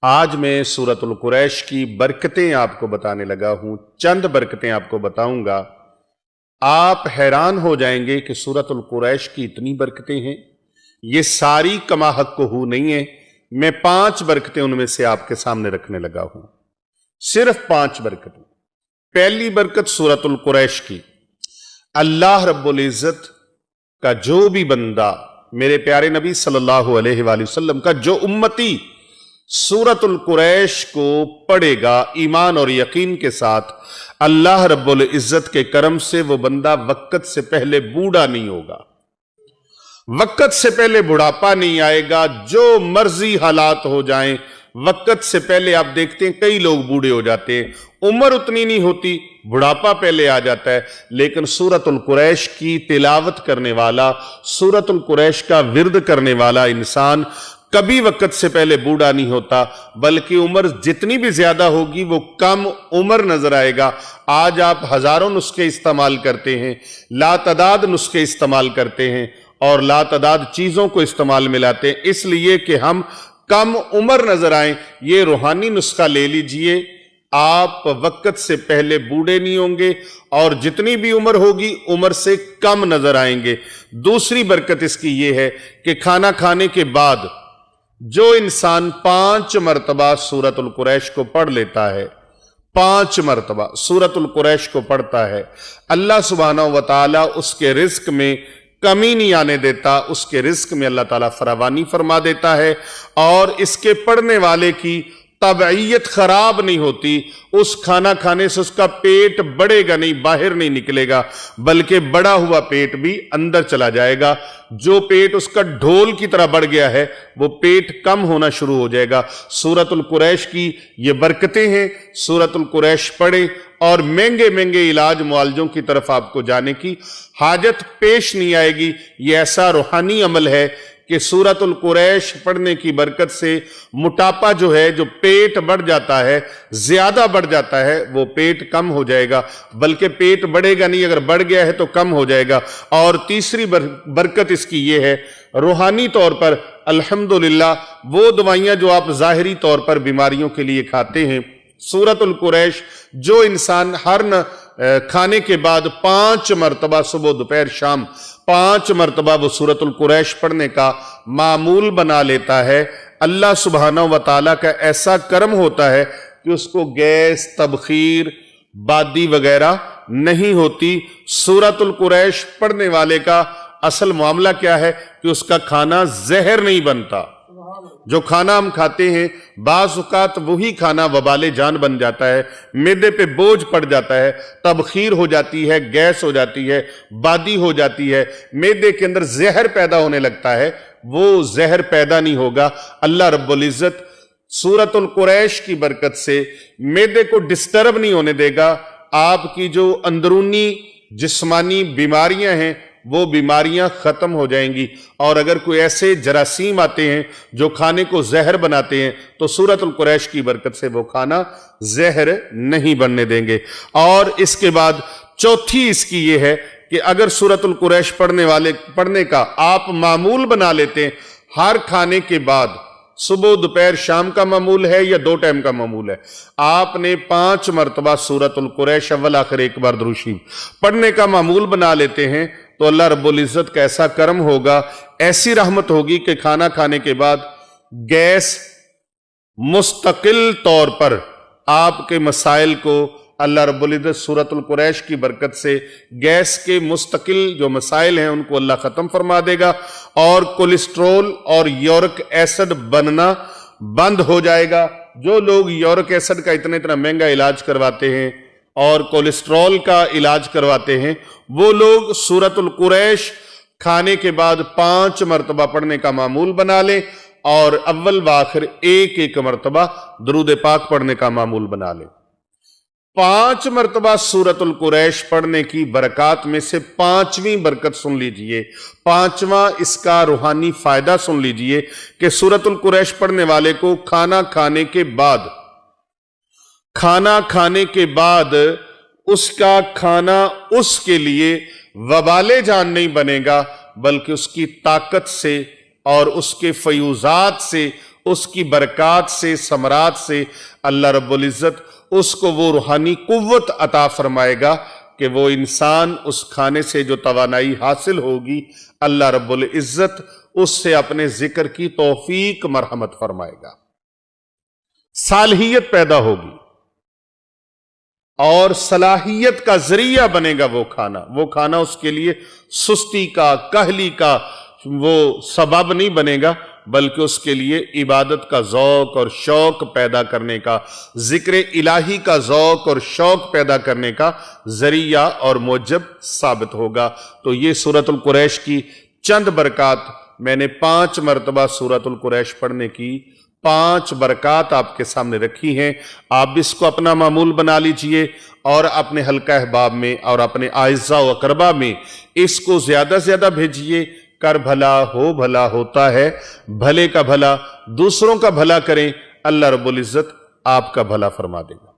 آج میں سورۃ القریش کی برکتیں آپ کو بتانے لگا ہوں۔ چند برکتیں آپ کو بتاؤں گا، آپ حیران ہو جائیں گے کہ سورۃ القریش کی اتنی برکتیں ہیں۔ یہ ساری کما حق کو نہیں ہیں، میں 5 برکتیں ان میں سے آپ کے سامنے رکھنے لگا ہوں، صرف 5 برکتیں۔ پہلی برکت سورۃ القریش کی، اللہ رب العزت کا جو بھی بندہ، میرے پیارے نبی صلی اللہ علیہ وآلہ وسلم کا جو امتی سورۃ القریش کو پڑھے گا ایمان اور یقین کے ساتھ، اللہ رب العزت کے کرم سے وہ بندہ وقت سے پہلے بوڑھا نہیں ہوگا، وقت سے پہلے بڑھاپا نہیں آئے گا، جو مرضی حالات ہو جائیں وقت سے پہلے۔ آپ دیکھتے ہیں کئی لوگ بوڑھے ہو جاتے ہیں، عمر اتنی نہیں ہوتی، بڑھاپا پہلے آ جاتا ہے، لیکن سورۃ القریش کی تلاوت کرنے والا، سورۃ القریش کا ورد کرنے والا انسان کبھی وقت سے پہلے بوڑھا نہیں ہوتا، بلکہ عمر جتنی بھی زیادہ ہوگی وہ کم عمر نظر آئے گا۔ آج آپ ہزاروں نسخے استعمال کرتے ہیں، لا تعداد نسخے استعمال کرتے ہیں اور لا تعداد چیزوں کو استعمال میں لاتے ہیں، اس لیے کہ ہم کم عمر نظر آئیں۔ یہ روحانی نسخہ لے لیجئے، آپ وقت سے پہلے بوڑھے نہیں ہوں گے اور جتنی بھی عمر ہوگی عمر سے کم نظر آئیں گے۔ دوسری برکت اس کی یہ ہے کہ کھانا کھانے کے بعد جو انسان 5 مرتبہ سورۃ القریش کو پڑھ لیتا ہے، 5 مرتبہ سورۃ القریش کو پڑھتا ہے، اللہ سبحانہ وتعالی اس کے رزق میں کمی نہیں آنے دیتا، اس کے رزق میں اللہ تعالیٰ فراوانی فرما دیتا ہے، اور اس کے پڑھنے والے کی طبعیت خراب نہیں ہوتی۔ اس کھانا کھانے سے اس کا پیٹ بڑھے گا نہیں، باہر نہیں نکلے گا، بلکہ بڑا ہوا پیٹ بھی اندر چلا جائے گا۔ جو پیٹ اس کا ڈھول کی طرح بڑھ گیا ہے وہ پیٹ کم ہونا شروع ہو جائے گا۔ سورۃ القریش کی یہ برکتیں ہیں، سورۃ القریش پڑھیں اور مہنگے مہنگے علاج معالجوں کی طرف آپ کو جانے کی حاجت پیش نہیں آئے گی۔ یہ ایسا روحانی عمل ہے کہ سورۃ القریش پڑھنے کی برکت سے موٹاپا جو ہے، جو پیٹ بڑھ جاتا ہے، زیادہ بڑھ جاتا ہے، وہ پیٹ کم ہو جائے گا، بلکہ پیٹ بڑھے گا نہیں، اگر بڑھ گیا ہے تو کم ہو جائے گا۔ اور تیسری برکت اس کی یہ ہے، روحانی طور پر الحمدللہ وہ دوائیاں جو آپ ظاہری طور پر بیماریوں کے لیے کھاتے ہیں، سورۃ القریش جو انسان ہر کھانے کے بعد 5 مرتبہ صبح دوپہر شام 5 مرتبہ وہ سورۃ القریش پڑھنے کا معمول بنا لیتا ہے، اللہ سبحانہ وتعالیٰ کا ایسا کرم ہوتا ہے کہ اس کو گیس، تبخیر، بادی وغیرہ نہیں ہوتی۔ سورۃ القریش پڑھنے والے کا اصل معاملہ کیا ہے کہ اس کا کھانا زہر نہیں بنتا۔ جو کھانا ہم کھاتے ہیں بعض اوقات وہی کھانا وبال جان بن جاتا ہے، معدے پہ بوجھ پڑ جاتا ہے، تبخیر ہو جاتی ہے، گیس ہو جاتی ہے، بادی ہو جاتی ہے، معدے کے اندر زہر پیدا ہونے لگتا ہے۔ وہ زہر پیدا نہیں ہوگا، اللہ رب العزت سورۃ القریش کی برکت سے معدے کو ڈسٹرب نہیں ہونے دے گا۔ آپ کی جو اندرونی جسمانی بیماریاں ہیں وہ بیماریاں ختم ہو جائیں گی، اور اگر کوئی ایسے جراثیم آتے ہیں جو کھانے کو زہر بناتے ہیں تو سورۃ القریش کی برکت سے وہ کھانا زہر نہیں بننے دیں گے۔ اور اس کے بعد چوتھی اس کی یہ ہے کہ اگر سورۃ القریش پڑھنے کا آپ معمول بنا لیتے ہیں، ہر کھانے کے بعد صبح دوپہر شام کا معمول ہے یا 2 ٹائم کا معمول ہے، آپ نے 5 مرتبہ سورۃ القریش اول آخر ایک بار درود شریف پڑھنے کا معمول بنا لیتے ہیں تو اللہ رب العزت کا ایسا کرم ہوگا، ایسی رحمت ہوگی کہ کھانا کھانے کے بعد گیس مستقل طور پر آپ کے مسائل کو اللہ رب العزت سورۃ القریش کی برکت سے گیس کے مستقل جو مسائل ہیں ان کو اللہ ختم فرما دے گا، اور کولیسٹرول اور یورک ایسڈ بننا بند ہو جائے گا۔ جو لوگ یورک ایسڈ کا اتنا مہنگا علاج کرواتے ہیں اور کولیسٹرول کا علاج کرواتے ہیں، وہ لوگ سورۃ القریش کھانے کے بعد 5 مرتبہ پڑھنے کا معمول بنا لیں، اور اول و آخر ایک مرتبہ درود پاک پڑھنے کا معمول بنا لیں۔ 5 مرتبہ سورۃ القریش پڑھنے کی برکات میں سے 5ویں برکت سن لیجئے، 5واں اس کا روحانی فائدہ سن لیجئے کہ سورۃ القریش پڑھنے والے کو کھانا کھانے کے بعد اس کا کھانا اس کے لیے وبال جان نہیں بنے گا، بلکہ اس کی طاقت سے اور اس کے فیوزات سے اس کی برکات سے، ثمرات سے اللہ رب العزت اس کو وہ روحانی قوت عطا فرمائے گا کہ وہ انسان اس کھانے سے جو توانائی حاصل ہوگی، اللہ رب العزت اس سے اپنے ذکر کی توفیق مرحمت فرمائے گا، صالحیت پیدا ہوگی اور صلاحیت کا ذریعہ بنے گا وہ کھانا اس کے لیے سستی کا، کہلی کا وہ سبب نہیں بنے گا، بلکہ اس کے لیے عبادت کا ذوق اور شوق پیدا کرنے کا، ذکر الہی کا ذوق اور شوق پیدا کرنے کا ذریعہ اور موجب ثابت ہوگا۔ تو یہ سورۃ القریش کی چند برکات، میں نے 5 مرتبہ سورۃ القریش پڑھنے کی 5 برکات آپ کے سامنے رکھی ہیں۔ آپ اس کو اپنا معمول بنا لیجئے اور اپنے حلقہ احباب میں اور اپنے اعزاء و اقربا میں اس کو زیادہ زیادہ بھیجئے۔ کر بھلا ہو بھلا ہوتا ہے، بھلے کا بھلا دوسروں کا بھلا کریں، اللہ رب العزت آپ کا بھلا فرما دے گا۔